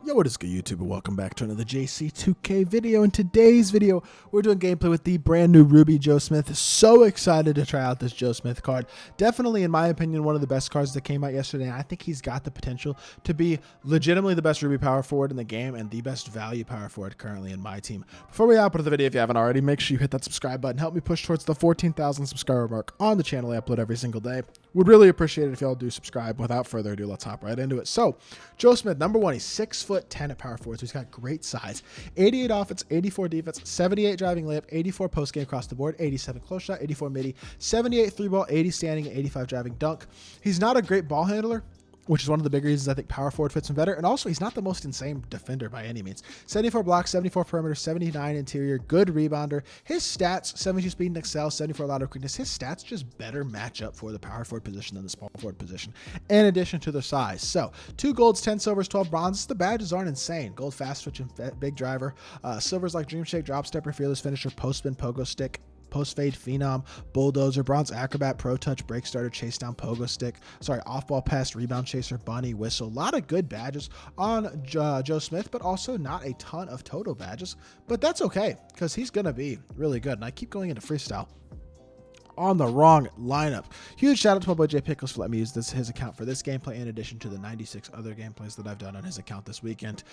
Yo, what is good, YouTube, and welcome back to another JC2K video. In today's video, we're doing gameplay with the brand new Ruby Joe Smith. So excited to try out this Joe Smith card. Definitely, in my opinion, one of the best cards that came out yesterday, and I think he's got the potential to be legitimately the best Ruby power forward in the game and the best value power forward currently in my team. Before we hop into the video, if you haven't already, make sure you hit that subscribe button. Help me push towards the 14,000 subscriber mark on the channel. I upload every single day. Would really appreciate it if y'all do subscribe. Without further ado, let's hop right into it. So, Joe Smith, number one, he's 6'10" at power forward, so he's got great size. 88 offense, 84 defense, 78 driving layup, 84 post game across the board, 87 close shot, 84 midi, 78 three ball, 80 standing, 85 driving dunk. He's not a great ball handler, which is one of the big reasons I think power forward fits him better. And also, he's not the most insane defender by any means. 74 blocks, 74 perimeter, 79 interior, good rebounder. His stats, 72 speed and excel, 74 lateral quickness. His stats just better match up for the power forward position than the small forward position, in addition to their size. So, 2 golds, 10 silvers, 12 bronzes. The badges aren't insane. Gold fast switch and big driver. Silvers like dream shake, drop stepper, fearless finisher, post spin, pogo stick, post fade, phenom, bulldozer, bronze acrobat, pro touch, break starter, chase down, pogo stick, off ball pass, rebound chaser, bunny, whistle. A lot of good badges on Joe Smith, but also not a ton of total badges. But that's okay, because he's going to be really good. And I keep going into freestyle on the wrong lineup. Huge shout out to my boy Jay Pickles for letting me use his account for this gameplay, in addition to the 96 other gameplays that I've done on his account this weekend.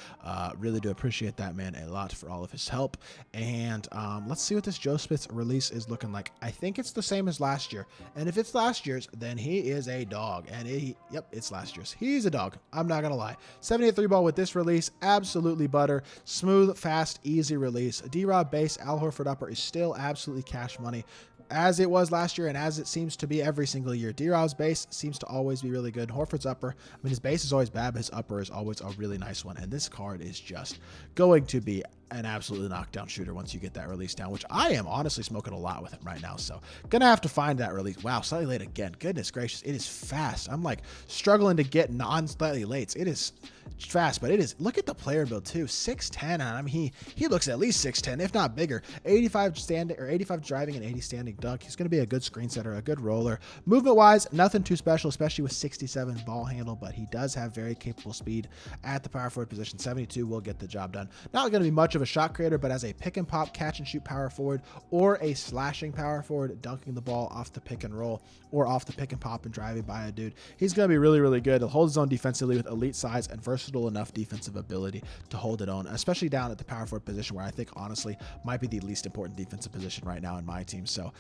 Really do appreciate that man a lot for all of his help. And let's see what this Joe Smith release is looking like. I think it's the same as last year, and if it's last year's, then he is a dog. And yep, it's last year's. He's a dog, I'm not gonna lie. 78 3 ball with this release, absolutely butter. Smooth, fast, easy release. D-Rob base, Al Horford upper is still absolutely cash money, as it was last year and as it seems to be every single year. D-Rob's base seems to always be really good. Horford's upper, I mean, his base is always bad, but his upper is always a really nice one. And this card is just going to be an absolutely knockdown shooter once you get that release down, which I am honestly smoking a lot with him right now. So gonna have to find that release. Wow, slightly late again. Goodness gracious, it is fast. I'm like struggling to get non-slightly late. It is fast, but it is. Look at the player build too. 6'10", and I mean he looks at least 6'10", if not bigger. 85 standing or 85 driving and 80 standing dunk. He's gonna be a good screen setter, a good roller. Movement wise, nothing too special, especially with 67 ball handle, but he does have very capable speed at the power forward position. 72 will get the job done. Not gonna be much of a shot creator, but as a pick and pop, catch and shoot power forward, or a slashing power forward, dunking the ball off the pick and roll or off the pick and pop and driving by a dude, he's going to be really, really good. He'll hold his own defensively with elite size and versatile enough defensive ability to hold it on, especially down at the power forward position, where I think honestly might be the least important defensive position right now in my team. So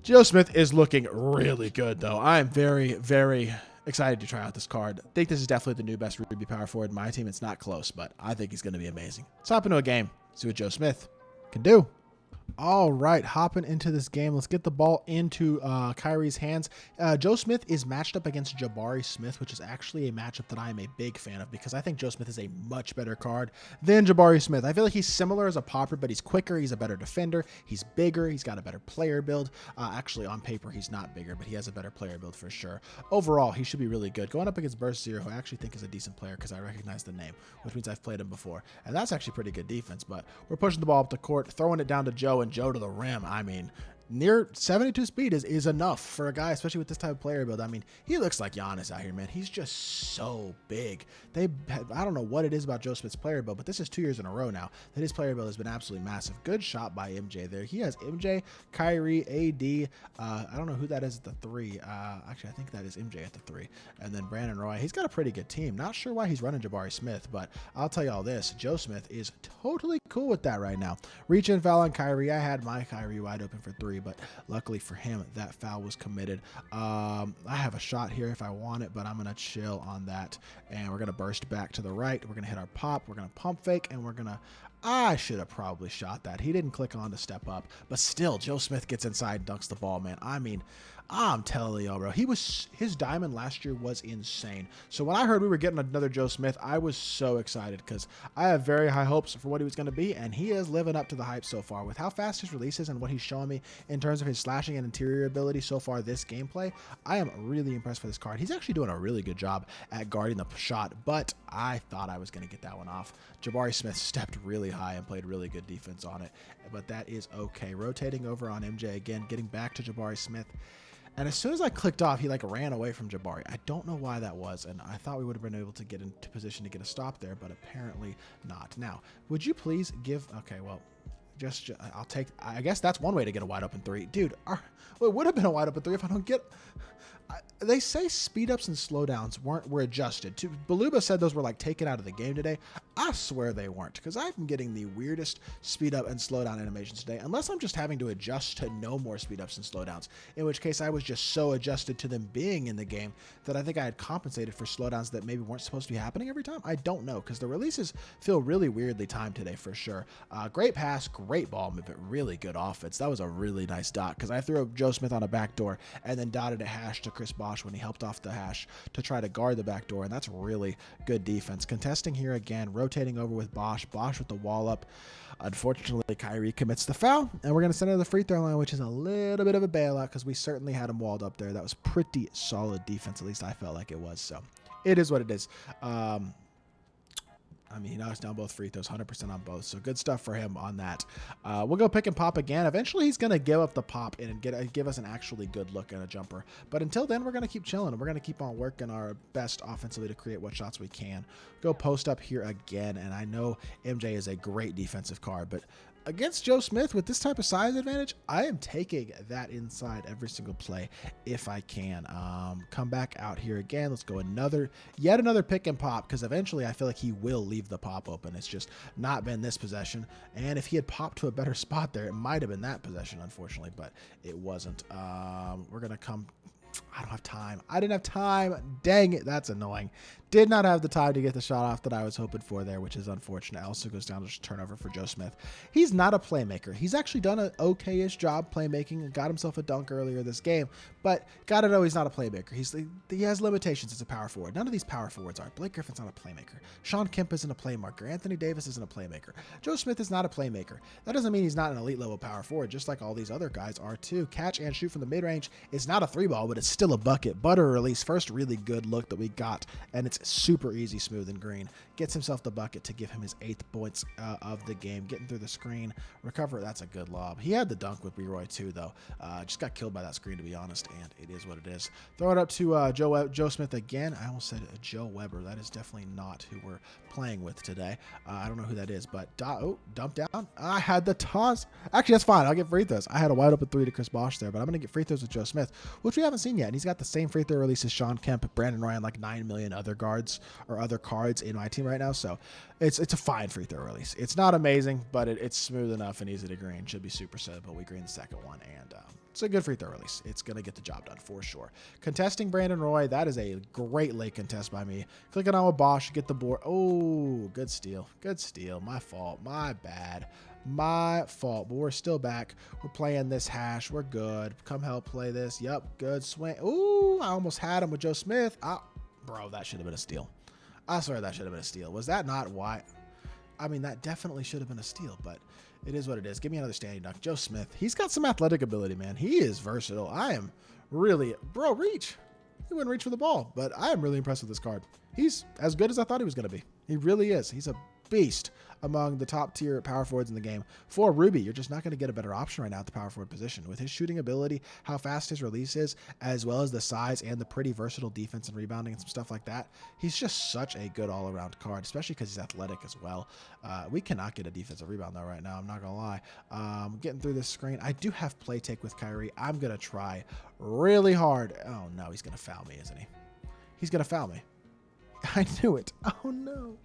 Joe Smith is looking really good, though. I am very, very excited to try out this card. I think this is definitely the new best Ruby power forward in my team. It's not close, but I think he's going to be amazing. Let's hop into a game, see what Joe Smith can do. All right, hopping into this game. Let's get the ball into Kyrie's hands. Joe Smith is matched up against Jabari Smith, which is actually a matchup that I am a big fan of, because I think Joe Smith is a much better card than Jabari Smith. I feel like he's similar as a popper, but he's quicker. He's a better defender. He's bigger. He's got a better player build. Actually, on paper, he's not bigger, but he has a better player build for sure. Overall, he should be really good. Going up against Burst Zero, who I actually think is a decent player because I recognize the name, which means I've played him before. And that's actually pretty good defense, but we're pushing the ball up the court, throwing it down to Joe, and Joe to the rim. I mean, near 72 speed is enough for a guy, especially with this type of player build. I mean, he looks like Giannis out here, man. He's just so big. I don't know what it is about Joe Smith's player build, but this is 2 years in a row now that his player build has been absolutely massive. Good shot by MJ there. He has MJ, Kyrie, AD. I don't know who that is at the 3. Actually, I think that is MJ at the 3. And then Brandon Roy. He's got a pretty good team. Not sure why he's running Jabari Smith, but I'll tell you all this. Joe Smith is totally cool with that right now. Reach and foul on Kyrie. I had my Kyrie wide open for 3, but luckily for him, that foul was committed. I have a shot here if I want it, but I'm going to chill on that. And we're going to burst back to the right. We're going to hit our pop. We're going to pump fake, and we're going to... I should have probably shot that. He didn't click on to step up, but still, Joe Smith gets inside and dunks the ball, man. I mean, I'm telling y'all, bro, his diamond last year was insane. So when I heard we were getting another Joe Smith, I was so excited because I have very high hopes for what he was going to be, and he is living up to the hype so far. With how fast his release is and what he's showing me in terms of his slashing and interior ability so far this gameplay, I am really impressed with this card. He's actually doing a really good job at guarding the shot, but I thought I was going to get that one off. Jabari Smith stepped really high and played really good defense on it, but that is okay. Rotating over on MJ again, getting back to Jabari Smith. And as soon as I clicked off, he like ran away from Jabari. I don't know why that was, and I thought we would have been able to get into position to get a stop there, but apparently not. Now, would you please give? Okay, well, I'll take. I guess that's one way to get a wide open three, dude. Well, it would have been a wide open three if I don't get. They say speed ups and slowdowns were adjusted. Baluba said those were like taken out of the game today. I swear they weren't, because I've been getting the weirdest speed up and slowdown animations today, unless I'm just having to adjust to no more speed ups and slowdowns, in which case I was just so adjusted to them being in the game that I think I had compensated for slowdowns that maybe weren't supposed to be happening every time. I don't know, because the releases feel really weirdly timed today for sure. Great pass, great ball movement, really good offense. That was a really nice dot, because I threw Joe Smith on a backdoor and then dotted a hash to Chris Bosh when he helped off the hash to try to guard the back door, and that's really good defense. Contesting here again, rotating over with Bosh with the wall up. Unfortunately, Kyrie commits the foul, and we're going to send her to the free throw line, which is a little bit of a bailout because we certainly had him walled up there. That was pretty solid defense, at least I felt like it was. So it is what it is. I mean, he knocks down both free throws, 100% on both. So good stuff for him on that. We'll go pick and pop again. Eventually, he's going to give up the pop and give us an actually good look at a jumper. But until then, we're going to keep chilling. We're going to keep on working our best offensively to create what shots we can. Go post up here again. And I know MJ is a great defensive card, but against Joe Smith with this type of size advantage, I am taking that inside every single play if I can. Come back out here again. Let's go yet another pick and pop, because eventually I feel like he will leave the pop open. It's just not been this possession. And if he had popped to a better spot there, it might have been that possession, unfortunately, but it wasn't. We're going to come. I don't have time. I didn't have time. Dang it. That's annoying. Did not have the time to get the shot off that I was hoping for there, which is unfortunate. Also goes down to turnover for Joe Smith. He's not a playmaker. He's actually done an okay-ish job playmaking and got himself a dunk earlier this game, but gotta know he's not a playmaker. He has limitations as a power forward. None of these power forwards are. Blake Griffin's not a playmaker. Sean Kemp isn't a playmaker. Anthony Davis isn't a playmaker. Joe Smith is not a playmaker. That doesn't mean he's not an elite level power forward, just like all these other guys are too. Catch and shoot from the mid-range. It's not a three ball, but it's still a bucket. Butter release. First really good look that we got, and it's super easy, smooth, and green. Gets himself the bucket to give him his 8th points of the game. Getting through the screen. Recover. That's a good lob. He had the dunk with B-Roy too, though. Just got killed by that screen, to be honest, and it is what it is. Throw it up to Joe Smith again. I almost said Joe Weber. That is definitely not who we're playing with today. I don't know who that is, but dump down. I had the toss. Actually, that's fine. I'll get free throws. I had a wide open 3 to Chris Bosh there, but I'm going to get free throws with Joe Smith, which we haven't seen yet. And he's got the same free throw release as Sean Kemp, Brandon Roy, and like 9 million other guards or other cards in my team right now. So it's a fine free throw release. It's not amazing, but it's smooth enough and easy to green. Should be super set, but we green the second one, and it's a good free throw release. It's going to get the job done for sure. Contesting Brandon Roy. That is a great late contest by me. Clicking on with Bosh, get the board. Oh, good steal. Good steal. My fault. My bad. My fault. But we're still back. We're playing this hash. We're good. Come help play this. Yep. Good swing. Ooh, I almost had him with Joe Smith. Bro, that should have been a steal. I swear that should have been a steal. Was that not why? I mean, that definitely should have been a steal, but it is what it is. Give me another standing dunk. Joe Smith, he's got some athletic ability, man. He is versatile. I am really, bro, reach. He wouldn't reach for the ball, but I am really impressed with this card. He's as good as I thought he was going to be. He really is. He's a beast among the top tier power forwards in the game. For Ruby, you're just not going to get a better option right now at the power forward position. With his shooting ability, how fast his release is, as well as the size and the pretty versatile defense and rebounding and some stuff like that, he's just such a good all-around card, especially because he's athletic as well. We cannot get a defensive rebound though right now, I'm not going to lie. Getting through this screen. I do have play take with Kyrie. I'm going to try really hard. Oh no, he's going to foul me, isn't he? He's going to foul me. I knew it. Oh no.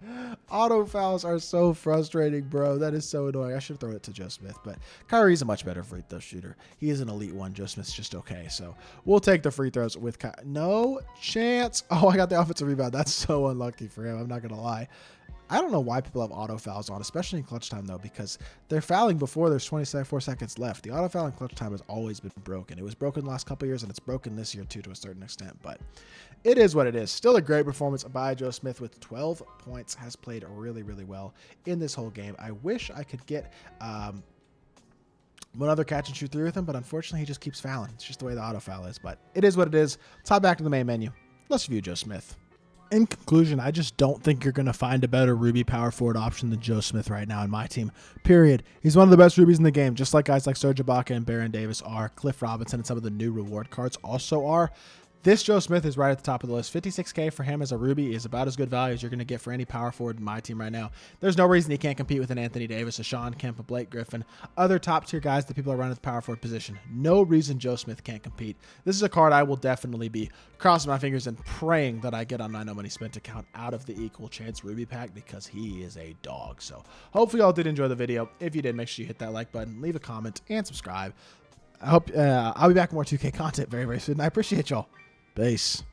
Auto fouls are so frustrating, bro. That is so annoying. I should throw it to Joe Smith, but Kyrie's a much better free throw shooter. He is an elite one. Joe Smith's just okay. So we'll take the free throws with Kyrie. No chance. Oh, I got the offensive rebound. That's so unlucky for him. I'm not going to lie. I don't know why people have auto fouls on, especially in clutch time, though, because they're fouling before there's 24 seconds left. The auto foul in clutch time has always been broken. It was broken the last couple years, and it's broken this year, too, to a certain extent. But it is what it is. Still a great performance by Joe Smith with 12 points. Has played really, really well in this whole game. I wish I could get one other catch and shoot through with him, but unfortunately, he just keeps fouling. It's just the way the auto foul is. But it is what it is. Let's hop back to the main menu. Let's review Joe Smith. In conclusion, I just don't think you're going to find a better Ruby power forward option than Joe Smith right now in my team, period. He's one of the best Rubies in the game, just like guys like Serge Ibaka and Baron Davis are, Cliff Robinson and some of the new reward cards also are. This Joe Smith is right at the top of the list. 56K for him as a Ruby is about as good value as you're going to get for any power forward in my team right now. There's no reason he can't compete with an Anthony Davis, a Sean Kemp, a Blake Griffin, other top tier guys that people are running at the power forward position. No reason Joe Smith can't compete. This is a card I will definitely be crossing my fingers and praying that I get on my No Money Spent account out of the Equal Chance Ruby pack because he is a dog. So hopefully y'all did enjoy the video. If you did, make sure you hit that like button, leave a comment, and subscribe. I hope I'll be back with more 2K content very, very soon. I appreciate y'all. Peace.